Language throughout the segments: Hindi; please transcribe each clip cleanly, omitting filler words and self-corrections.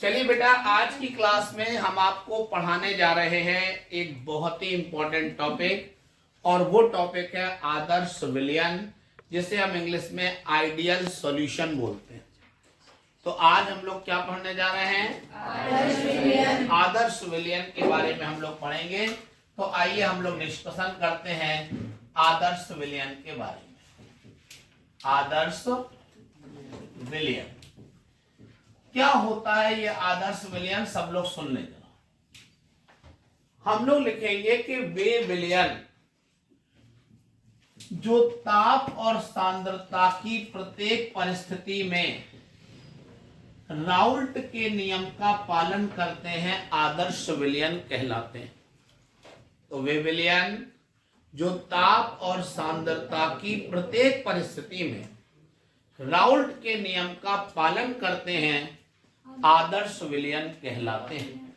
चलिए बेटा, आज की क्लास में हम आपको पढ़ाने जा रहे हैं एक बहुत ही इंपॉर्टेंट टॉपिक, और वो टॉपिक है आदर्श विलयन, जिसे हम इंग्लिश में आइडियल सॉल्यूशन बोलते हैं। तो आज हम लोग क्या पढ़ने जा रहे हैं? आदर्श विलयन के बारे में हम लोग पढ़ेंगे। तो आइए हम लोग डिस्कशन करते हैं आदर्श विलयन के बारे में। आदर्श विलयन क्या होता है? ये आदर्श विलयन सब लोग सुन लें जरा। हम लोग लिखेंगे कि वे विलयन जो ताप और सांद्रता की प्रत्येक परिस्थिति में राउल्ट के नियम का पालन करते हैं, आदर्श विलयन कहलाते हैं। तो वे विलयन जो ताप और सांद्रता की प्रत्येक परिस्थिति में राउल्ट के नियम का पालन करते हैं, आदर्श विलयन कहलाते हैं।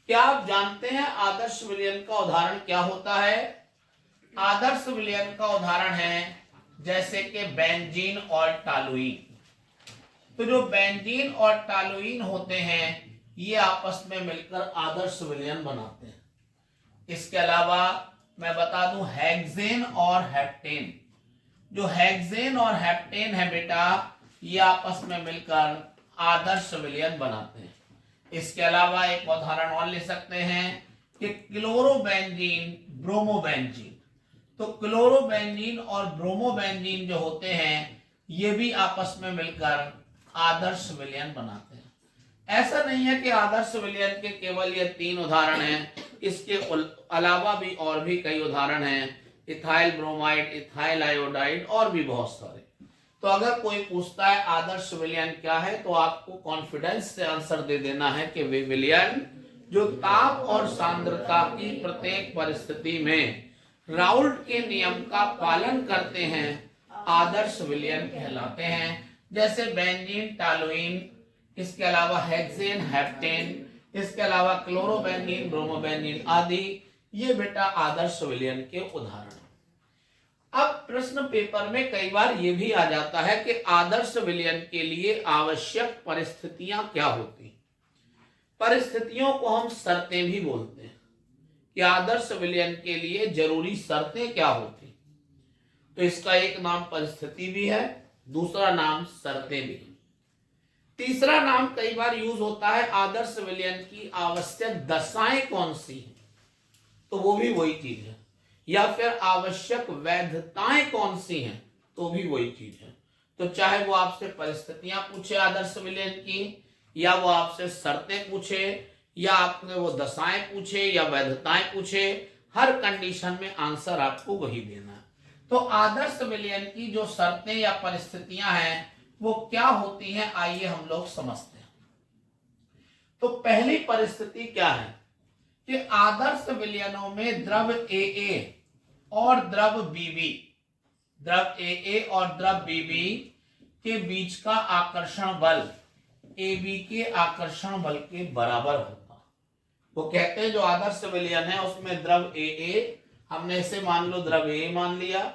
क्या आप जानते हैं आदर्श विलयन का उदाहरण क्या होता है? आदर्श विलयन का उदाहरण है जैसे कि बेंजीन और टॉलुइन। तो जो बेंजीन और टॉलुइन होते हैं, ये आपस में मिलकर आदर्श विलयन बनाते हैं। इसके अलावा मैं बता दूं हेक्सेन और हेप्टेन। जो हेक्सेन और हेप्टेन है बेटा, ये आपस में मिलकर आदर्श विलयन बनाते हैं। इसके अलावा एक उदाहरण और ले सकते हैं कि क्लोरोबेंजीन, ब्रोमोबेंजीन। तो क्लोरोबेंजीन और ब्रोमोबेंजीन जो होते हैं, ये भी आपस में मिलकर आदर्श विलयन बनाते हैं। ऐसा नहीं है कि आदर्श विलयन के केवल ये 3 उदाहरण हैं, इसके अलावा भी और भी कई उदाहरण हैं। इथाइल ब्रोमाइड, इथाइल आयोडाइड और भी बहुत सारे। तो अगर कोई पूछता है आदर्श विलयन क्या है, तो आपको कॉन्फिडेंस से आंसर दे देना है कि वे विलयन जो ताप और सांद्रता की प्रत्येक परिस्थिति में राउल्ट के नियम का पालन करते हैं, आदर्श विलयन कहलाते हैं। जैसे बेंजीन, टॉलुइन, इसके अलावा हेक्सेन, हेप्टेन, इसके अलावा क्लोरोबेंजीन, ब्रोमोबेंजीन आदि, ये बेटा आदर्श विलयन के उदाहरण। अब प्रश्न पेपर में कई बार ये भी आ जाता है कि आदर्श विलयन के लिए आवश्यक परिस्थितियां क्या होती। परिस्थितियों को हम शर्तें भी बोलते हैं कि आदर्श विलयन के लिए जरूरी शर्तें क्या होती। तो इसका एक नाम परिस्थिति भी है, दूसरा नाम शर्तें भी है। तीसरा नाम कई बार यूज होता है आदर्श विलयन की आवश्यक दशाएं कौन सी हैं, तो वो भी वही चीज है। या फिर आवश्यक वैधताएं कौन सी हैं, तो भी वही चीज है। तो चाहे वो आपसे परिस्थितियां पूछे आदर्श विलयन की, या वो आपसे शर्तें पूछे, या आपने वो दशाएं पूछे या वैधताएं पूछे, हर कंडीशन में आंसर आपको वही देना है। तो आदर्श विलयन की जो शर्तें या परिस्थितियां हैं, वो क्या होती हैं, आइए हम लोग समझते हैं। तो पहली परिस्थिति क्या है कि आदर्श विलयनों में द्रव AA और द्रव BB, द्रव AA और द्रव BB के बीच का आकर्षण बल AB के आकर्षण बल के बराबर होता। वो कहते हैं जो आदर्श विलयन है उसमें द्रव AA, हमने इसे मान लो द्रव A मान लिया,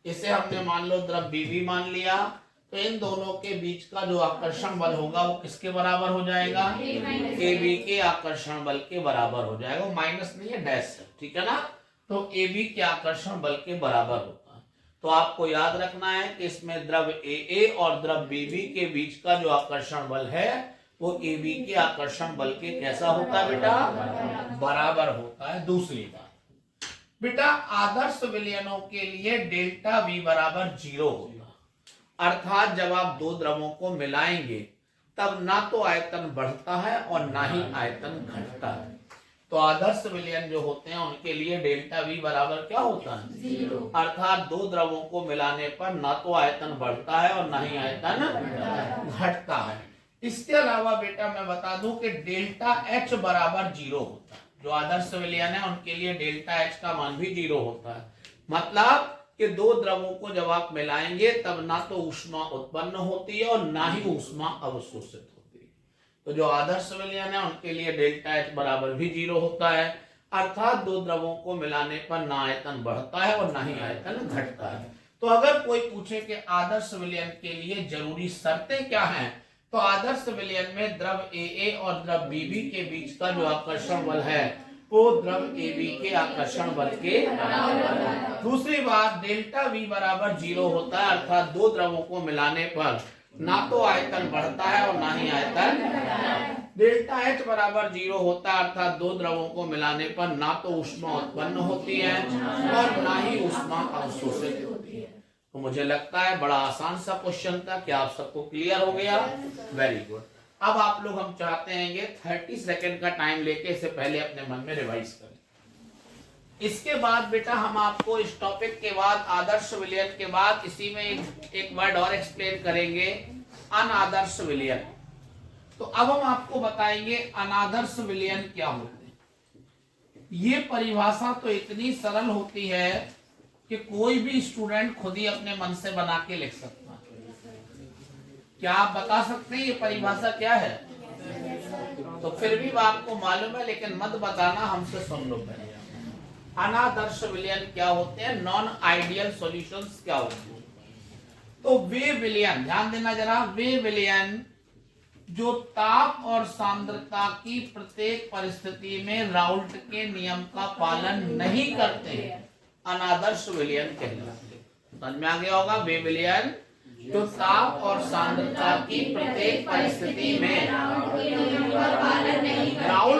इसे हमने मान लो द्रव BB मान लिया, तो इन दोनों के बीच का जो आकर्षण बल होगा वो किसके बराबर हो जाएगा? AB के आकर्षण बल के बराबर हो जाएगा। वो माइनस नहीं है, डैश है, ठीक है ना। तो AB के आकर्षण बल के बराबर होता है। तो आपको याद रखना है कि इसमें द्रव AA और द्रव BB के बीच का जो आकर्षण बल है, वो AB के आकर्षण बल के कैसा होता है बेटा? बराबर होता है। दूसरी बात बेटा, आदर्श विलयनों के लिए डेल्टा V बराबर 0 होगा। अर्थात जब आप दो द्रवों को मिलाएंगे तब ना तो आयतन बढ़ता है और ना ही आयतन घटता है। तो आदर्श विलयन जो होते हैं उनके लिए डेल्टा V बराबर क्या होता है? 0। अर्थात दो द्रवों को मिलाने पर ना तो आयतन बढ़ता है और ना ही आयतन घटता है। इसके अलावा बेटा मैं बता दूं कि डेल्टा H बराबर 0 होता है। जो आदर्श विलयन है उनके लिए डेल्टा H का मान भी 0 होता है। मतलब कि दो द्रवों को जब आप मिलाएंगे तब ना तो ऊष्मा उत्पन्न होती है और ना ही ऊष्मा अवशोषित होती है। तो जो आदर्श विलयन है उनके लिए डेल्टा H बराबर भी 0 होता है। अर्थात दो द्रवों को मिलाने पर ना आयतन बढ़ता है और ना ही आयतन घटता है। तो अगर कोई पूछे कि आदर्श विलयन के लिए जरूरी शर्तें क्या हैं, तो आदर्श विलयन में द्रव AA और द्रव BB के बीच का जो आकर्षण बल है वो द्रव AB के आकर्षण बल के दूसरी बात डेल्टा V बराबर 0 होता है, अर्थात दो द्रवों को मिलाने पर ना तो आयतन बढ़ता है और ना ही आयतन। डेल्टा H बराबर 0 होता है, अर्थात दो द्रवों को मिलाने पर ना तो ऊष्मा उत्पन्न होती है और ना ही ऊष्मा अवशोषित होती है। तो मुझे लगता है बड़ा आसान सा क्वेश्चन था। क्या आप सबको क्लियर हो गया? Very good. अब आप लोग हम चाहते हैं कि 30 सेकंड का टाइम लेके इसे पहले अपने मन में रिवाइज करें। इसके बाद बेटा हम आपको इस टॉपिक के बाद आदर्श विलयन के बाद इसी में एक वर्ड और एक्सप्लेन करेंगे, अनादर्श विलयन। तो अब हम आपको बताएंगे अनादर्श विलयन क्या होते हैं। ये परिभाषा तो इतनी सरल होती है कि कोई भी स्टूडेंट खुद ही अपने मन से बना के लिख सकता है। क्या आप बता सकते हैं ये परिभाषा क्या है? तो फिर भी आपको मालूम है लेकिन मत बताना, हमसे सुन लो पहले। अनादर्श विलयन क्या होते हैं, नॉन आइडियल सॉल्यूशंस क्या होते हैं। तो वे विलयन, ध्यान देना जरा, वे विलयन जो ताप और सांद्रता की प्रत्येक परिस्थिति में राउल्ट के नियम का पालन नहीं करते अनादर्श विलयन कहलाते हैं। समझ में आ गया होगा? वे विलयन जो ताप और सांद्रता की प्रत्येक परिस्थिति में राउल्ट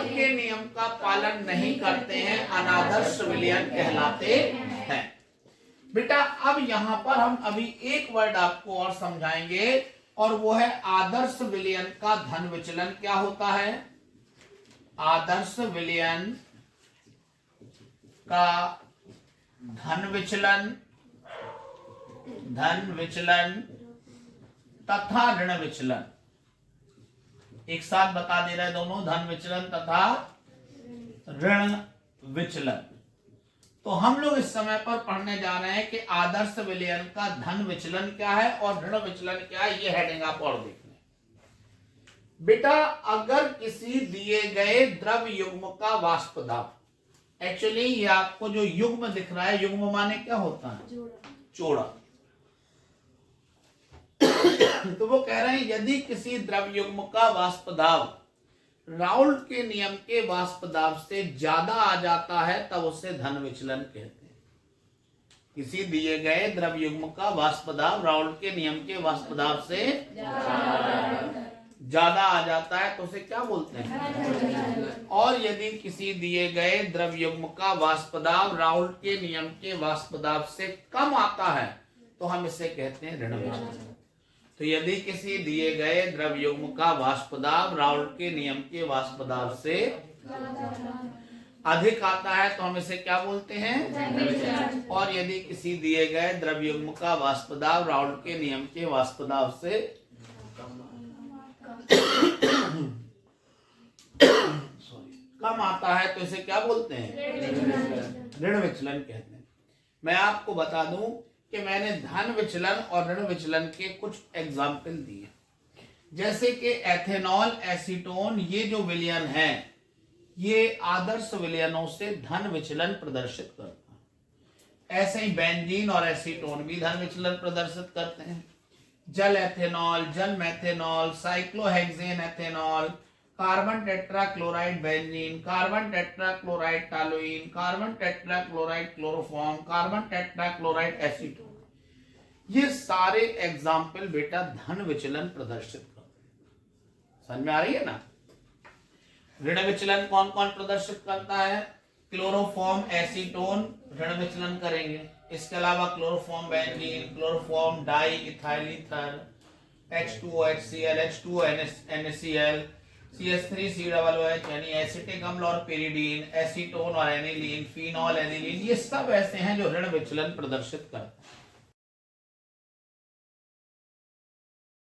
के नियम का पालन नहीं करते हैं अनादर्श विलयन कहलाते हैं। बेटा अब यहां पर हम अभी एक वर्ड आपको और समझाएंगे और वो है आदर्श विलयन का धन विचलन क्या होता है। आदर्श विलयन का धन विचलन तथा ऋण विचलन, एक साथ बता दे रहे दोनों, धन विचलन तथा ऋण विचलन। तो हम लोग इस समय पर पढ़ने जा रहे हैं कि आदर्श विलयन का धन विचलन क्या है और ऋण विचलन क्या है। ये हेडिंग आप और देख लें। बेटा अगर किसी दिए गए द्रव युग्म का वाष्प दाब, एक्चुअली ये आपको जो युग्म दिख रहा है, युग्म माने क्या होता है? जोड़ा। तो वो कह रहे हैं यदि किसी द्रव युग्म का वाष्प दाब राउल्ट के नियम के वाष्प दाब से ज्यादा आ जाता है तब उसे धन विचलन कहते हैं। किसी दिए गए द्रव युग्म का वाष्प दाब राउल्ट के नियम के वाष्प दाब से ज्यादा आ जाता है तो उसे क्या बोलते हैं? और यदि किसी दिए गए द्रव युग्म का वाष्प दाब राउल्ट के नियम के वाष्प दाब से कम आता है तो हम इसे कहते हैं ऋण विचलन। तो यदि किसी दिए गए द्रव युग्म का वाष्प दाब राउल्ट के नियम के वाष्प दाब से अधिक आता है तो हम इसे क्या बोलते हैं? और यदि किसी दिए गए द्रव युग्म का वाष्प दाब राउल्ट के नियम के वाष्प दाब से कम आता है तो इसे क्या बोलते हैं? ऋण विचलन कहते हैं। मैं आपको बता दूं कि मैंने धन विचलन और ऋण विचलन के कुछ एग्जाम्पल दिए, जैसे कि एथेनॉल एसीटोन, ये जो विलयन है ये आदर्श विलयनों से धन विचलन प्रदर्शित करता है। ऐसे ही बेंजीन और एसीटोन भी धन विचलन प्रदर्शित करते हैं। जल एथेनॉल, जल methanol, cyclohexane ethanol, carbon tetrachloride benzene, carbon tetrachloride toluene, carbon tetrachloride chloroform, carbon tetrachloride acetone, ये सारे एग्जाम्पल बेटा धन विचलन प्रदर्शित करते हैं। समझ में आ रही है ना? ऋण विचलन कौन कौन प्रदर्शित करता है? क्लोरोफॉर्म एसीटोन ऋण विचलन करेंगे। इसके अलावा chloroform benzene, chloroform di ethyl ether, H2O HCl, H2O NaCl, CH3COOH यानी एसिटिक अम्ल और पेरिडीन, एसीटोन और एनिलीन, फिनॉल एनिलीन, ये सब ऐसे हैं जो ऋण विचलन प्रदर्शित करते हैं।